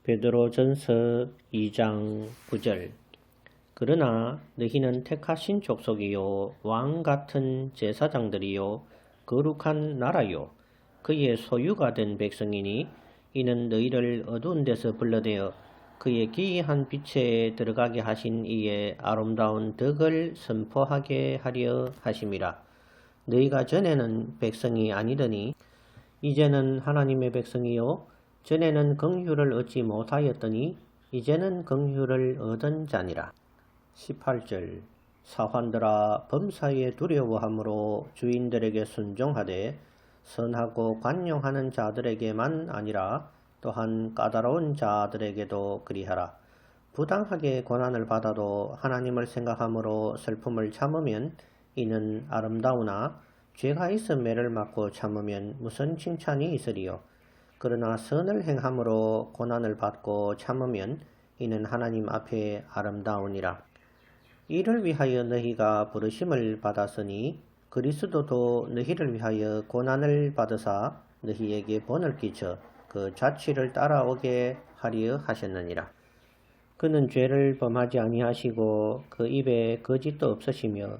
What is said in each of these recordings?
베드로전서 2장 9절. 그러나 너희는 택하신 족속이요 왕 같은 제사장들이요 거룩한 나라요 그의 소유가 된 백성이니 이는 너희를 어두운 데서 불러내어 그의 기이한 빛에 들어가게 하신 이의 아름다운 덕을 선포하게 하려 하심이라. 너희가 전에는 백성이 아니더니 이제는 하나님의 백성이요 전에는 긍휼을 얻지 못하였더니 이제는 긍휼을 얻은 자니라. 18절. 사환들아 범사에 두려워함으로 주인들에게 순종하되 선하고 관용하는 자들에게만 아니라 또한 까다로운 자들에게도 그리하라. 부당하게 고난을 받아도 하나님을 생각함으로 슬픔을 참으면 이는 아름다우나 죄가 있어 매를 맞고 참으면 무슨 칭찬이 있으리요. 그러나 선을 행함으로 고난을 받고 참으면 이는 하나님 앞에 아름다우니라. 이를 위하여 너희가 부르심을 받았으니 그리스도도 너희를 위하여 고난을 받으사 너희에게 본을 끼쳐 그 자취를 따라오게 하려 하셨느니라. 그는 죄를 범하지 아니하시고 그 입에 거짓도 없으시며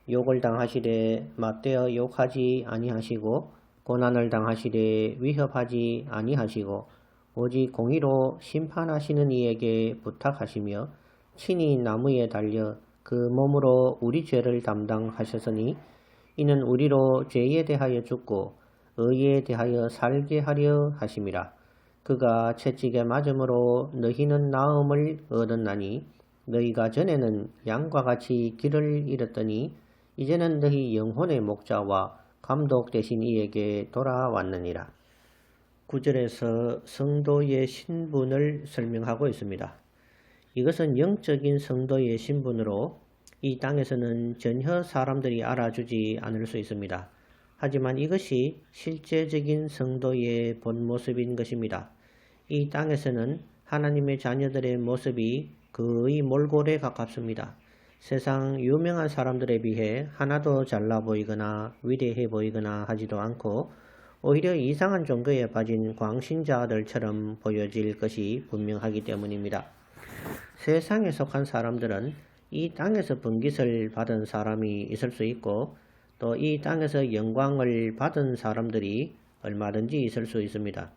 욕을 당하시되 맞대어 욕하지 아니하시고 고난을 당하시되 위협하지 아니하시고 오직 공의로 심판하시는 이에게 부탁하시며 친히 나무에 달려 그 몸으로 우리 죄를 담당하셨으니 이는 우리로 죄에 대하여 죽고 의에 대하여 살게 하려 하심이라. 그가 채찍에 맞음으로 너희는 나음을 얻었나니 너희가 전에는 양과 같이 길을 잃었더니 이제는 너희 영혼의 목자와 감독 되신 이에게 돌아왔느니라. 9절에서 성도의 신분을 설명하고 있습니다. 이것은 영적인 성도의 신분으로 이 땅에서는 전혀 사람들이 알아주지 않을 수 있습니다. 하지만 이것이 실제적인 성도의 본 모습인 것입니다. 이 땅에서는 하나님의 자녀들의 모습이 거의 몰골에 가깝습니다. 세상 유명한 사람들에 비해 하나도 잘나 보이거나 위대해 보이거나 하지도 않고 오히려 이상한 종교에 빠진 광신자들처럼 보여질 것이 분명하기 때문입니다. 세상에 속한 사람들은 이 땅에서 번깃을 받은 사람이 있을 수 있고 또 이 땅에서 영광을 받은 사람들이 얼마든지 있을 수 있습니다.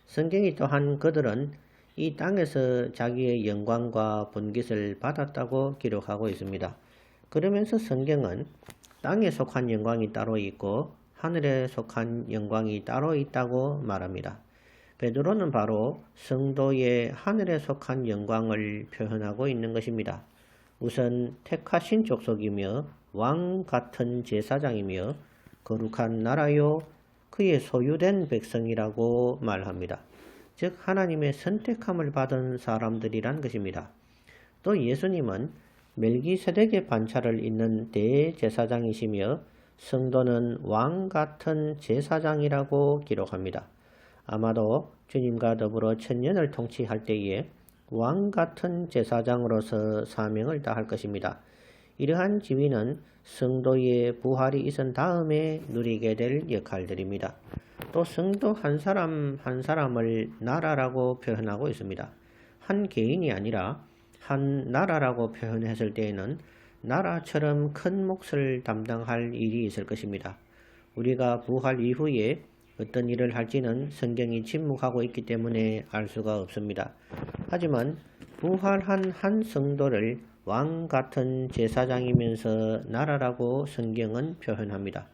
성경이 또한 그들은 이 땅에서 자기의 영광과 번깃을 받았다고 기록하고 있습니다. 그러면서 성경은 땅에 속한 영광이 따로 있고 하늘에 속한 영광이 따로 있다고 말합니다. 베드로는 바로 성도의 하늘에 속한 영광을 표현하고 있는 것입니다. 우선 택하신 족속이며 왕 같은 제사장이며 거룩한 나라요 그의 소유된 백성이라고 말합니다. 즉 하나님의 선택함을 받은 사람들이란 것입니다. 또 예수님은 멜기세덱의 반차를 잇는 대제사장이시며 성도는 왕 같은 제사장이라고 기록합니다. 아마도 주님과 더불어 천년을 통치할 때에 왕 같은 제사장으로서 사명을 다할 것입니다. 이러한 지위는 성도의 부활이 있은 다음에 누리게 될 역할들입니다. 또 성도 한 사람 한 사람을 나라라고 표현하고 있습니다. 한 개인이 아니라 한 나라라고 표현했을 때에는 나라처럼 큰 몫을 담당할 일이 있을 것입니다. 우리가 부활 이후에 어떤 일을 할지는 성경이 침묵하고 있기 때문에 알 수가 없습니다. 하지만 부활한 한 성도를 왕 같은 제사장이면서 나라라고 성경은 표현합니다.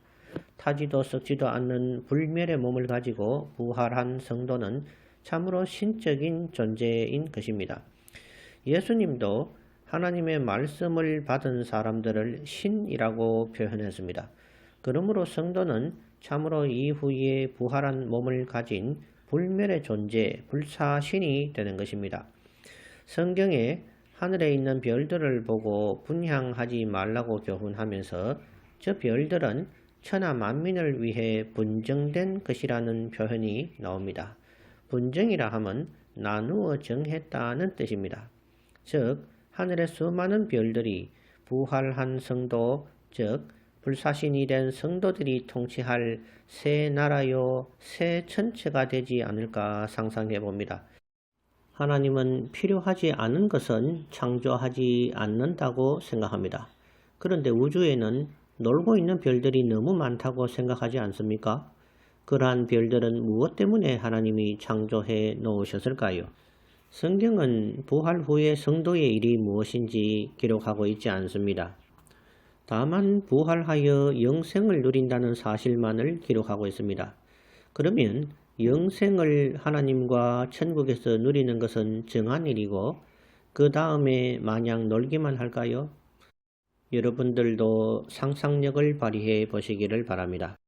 타지도 썩지도 않는 불멸의 몸을 가지고 부활한 성도는 참으로 신적인 존재인 것입니다. 예수님도 하나님의 말씀을 받은 사람들을 신이라고 표현했습니다. 그러므로 성도는 참으로 이후에 부활한 몸을 가진 불멸의 존재, 불사신이 되는 것입니다. 성경에 하늘에 있는 별들을 보고 분향하지 말라고 교훈하면서 저 별들은 천하 만민을 위해 분정된 것이라는 표현이 나옵니다. 분정이라 함은 나누어 정했다는 뜻입니다. 즉 하늘의 수많은 별들이 부활한 성도, 즉 불사신이 된 성도들이 통치할 새 나라요, 새 천체가 되지 않을까 상상해 봅니다. 하나님은 필요하지 않은 것은 창조하지 않는다고 생각합니다. 그런데 우주에는 놀고 있는 별들이 너무 많다고 생각하지 않습니까? 그러한 별들은 무엇 때문에 하나님이 창조해 놓으셨을까요? 성경은 부활 후의 성도의 일이 무엇인지 기록하고 있지 않습니다. 다만 부활하여 영생을 누린다는 사실만을 기록하고 있습니다. 그러면 영생을 하나님과 천국에서 누리는 것은 정한 일이고 그 다음에 마냥 놀기만 할까요? 여러분들도 상상력을 발휘해 보시기를 바랍니다.